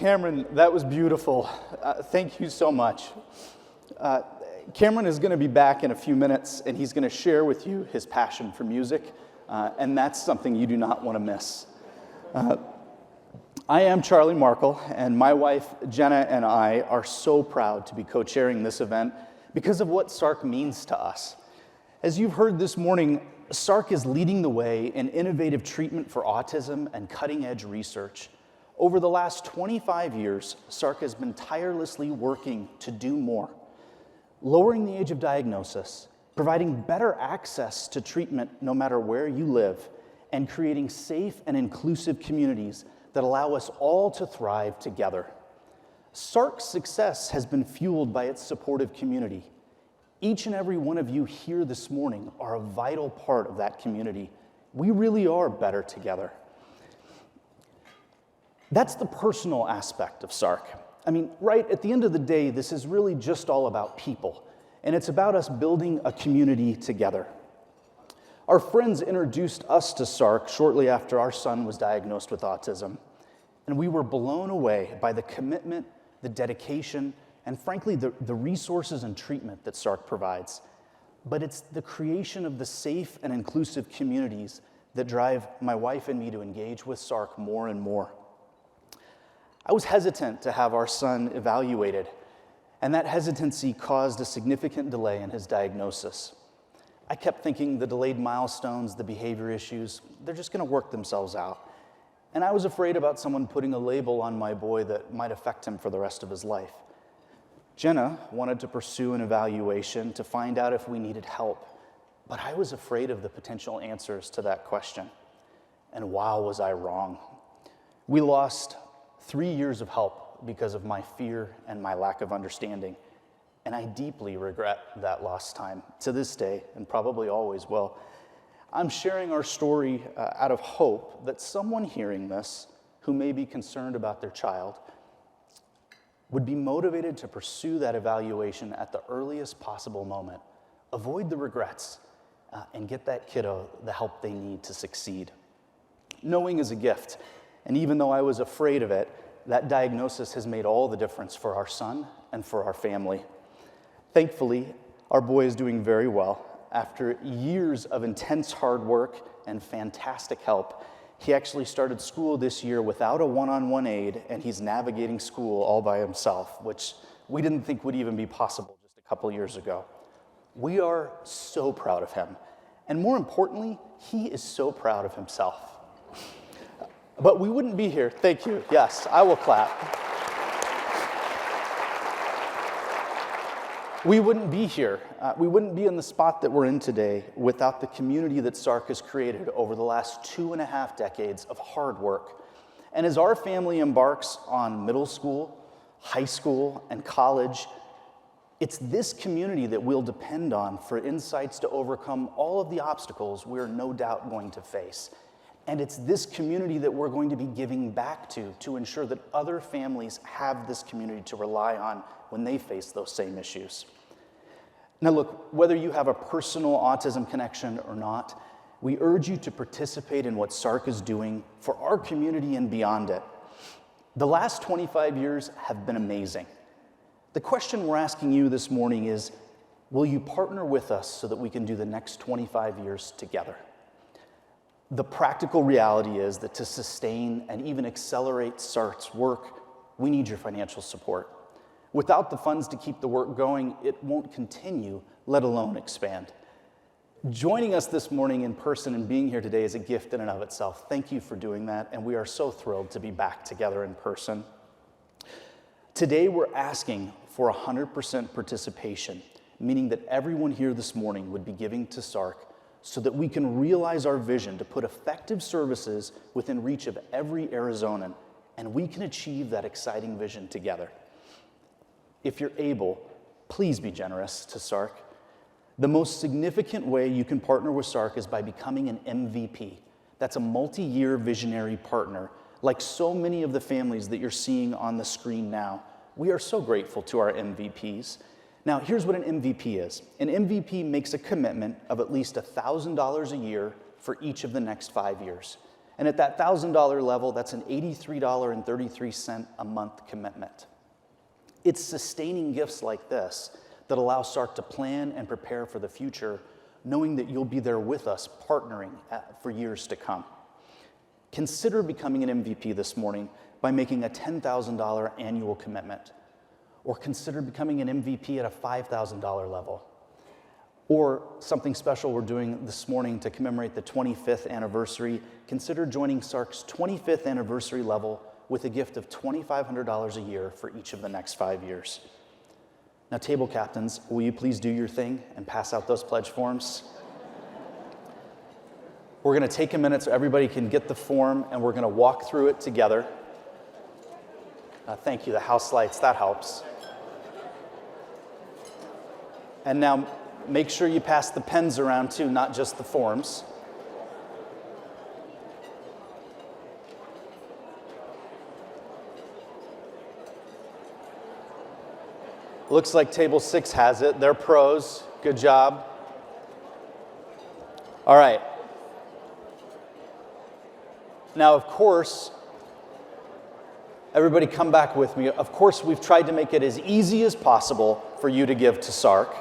Cameron, that was beautiful. Thank you so much. Cameron is going to be back in a few minutes, and he's going to share with you his passion for music, and that's something you do not want to miss. I am Charlie Markle, and my wife, Jenna, and I are so proud to be co-chairing this event because of what SARC means to us. As you've heard this morning, SARC is leading the way in innovative treatment for autism and cutting-edge research. Over the last 25 years, SARC has been tirelessly working to do more, lowering the age of diagnosis, providing better access to treatment no matter where you live, and creating safe and inclusive communities that allow us all to thrive together. SARC's success has been fueled by its supportive community. Each and every one of you here this morning are a vital part of that community. We really are better together. That's the personal aspect of SARC. I mean, right at the end of the day, this is really just all about people, and it's about us building a community together. Our friends introduced us to SARC shortly after our son was diagnosed with autism, and we were blown away by the commitment, the dedication, and frankly, the resources and treatment that SARC provides. But it's the creation of the safe and inclusive communities that drive my wife and me to engage with SARC more and more. I was hesitant to have our son evaluated, and that hesitancy caused a significant delay in his diagnosis. I kept thinking the delayed milestones, the behavior issues, they're just going to work themselves out. And I was afraid about someone putting a label on my boy that might affect him for the rest of his life. Jenna wanted to pursue an evaluation to find out if we needed help, but I was afraid of the potential answers to that question. And wow, was I wrong. We lost 3 years of help because of my fear and my lack of understanding, and I deeply regret that lost time to this day, and probably always will. I'm sharing our story out of hope that someone hearing this who may be concerned about their child would be motivated to pursue that evaluation at the earliest possible moment, avoid the regrets, and get that kiddo the help they need to succeed. Knowing is a gift, and even though I was afraid of it, that diagnosis has made all the difference for our son and for our family. Thankfully, our boy is doing very well. After years of intense hard work and fantastic help, he actually started school this year without a one-on-one aide, and he's navigating school all by himself, which we didn't think would even be possible just a couple years ago. We are so proud of him, and more importantly, he is so proud of himself. But we wouldn't be here, thank you, yes, I will clap. We wouldn't be here, we wouldn't be in the spot that we're in today without the community that SARC has created over the last 2.5 decades of hard work. And as our family embarks on middle school, high school, and college, it's this community that we'll depend on for insights to overcome all of the obstacles we're no doubt going to face. And it's this community that we're going to be giving back to ensure that other families have this community to rely on when they face those same issues. Now look, whether you have a personal autism connection or not, we urge you to participate in what SARC is doing for our community and beyond it. The last 25 years have been amazing. The question we're asking you this morning is, will you partner with us so that we can do the next 25 years together? The practical reality is that to sustain and even accelerate SARC's work, we need your financial support. Without the funds to keep the work going, it won't continue, let alone expand. Joining us this morning in person and being here today is a gift in and of itself. Thank you for doing that, and we are so thrilled to be back together in person. Today, we're asking for 100% participation, meaning that everyone here this morning would be giving to SARC so that we can realize our vision to put effective services within reach of every Arizonan, and we can achieve that exciting vision together. If you're able, please be generous to SARC. The most significant way you can partner with SARC is by becoming an MVP. That's a multi-year visionary partner, like so many of the families that you're seeing on the screen now. We are so grateful to our MVPs. Now, here's what an MVP is. An MVP makes a commitment of at least $1,000 a year for each of the next 5 years. And at that $1,000 level, that's an $83.33 a month commitment. It's sustaining gifts like this that allow SARC to plan and prepare for the future, knowing that you'll be there with us, partnering for years to come. Consider becoming an MVP this morning by making a $10,000 annual commitment, or consider becoming an MVP at a $5,000 level. Or something special we're doing this morning to commemorate the 25th anniversary, consider joining SARC's 25th anniversary level with a gift of $2,500 a year for each of the next 5 years. Now, table captains, will you please do your thing and pass out those pledge forms? We're going to take a minute so everybody can get the form, and we're going to walk through it together. Thank you, the house lights, that helps. And now, make sure you pass the pens around too, not just the forms. Looks like table 6 has it. They're pros. Good job. All right. Now, of course, everybody come back with me. Of course, we've tried to make it as easy as possible for you to give to SARC.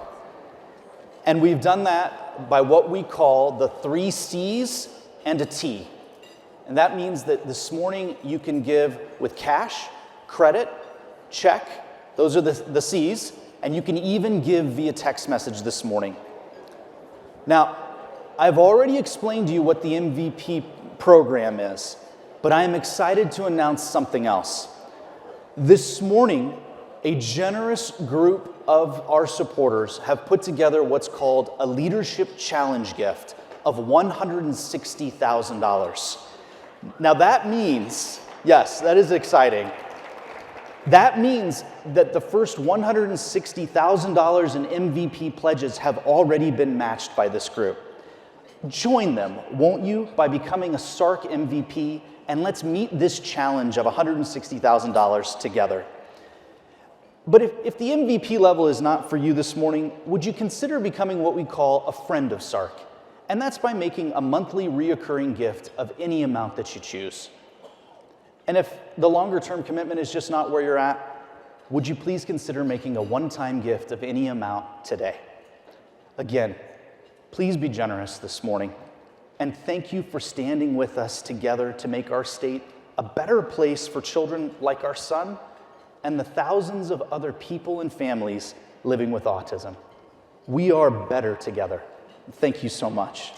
And we've done that by what we call the 3 C's and a T. And that means that this morning you can give with cash, credit, check. Those are the C's. And you can even give via text message this morning. Now, I've already explained to you what the MVP program is, but I am excited to announce something else. This morning, a generous group of our supporters have put together what's called a leadership challenge gift of $160,000. Now that means, yes, that is exciting. That means that the first $160,000 in MVP pledges have already been matched by this group. Join them, won't you, by becoming a SARC MVP, and let's meet this challenge of $160,000 together. But if the MVP level is not for you this morning, would you consider becoming what we call a friend of SARC? And that's by making a monthly reoccurring gift of any amount that you choose. And if the longer-term commitment is just not where you're at, would you please consider making a one-time gift of any amount today? Again, please be generous this morning. And thank you for standing with us together to make our state a better place for children like our son and the thousands of other people and families living with autism. We are better together. Thank you so much.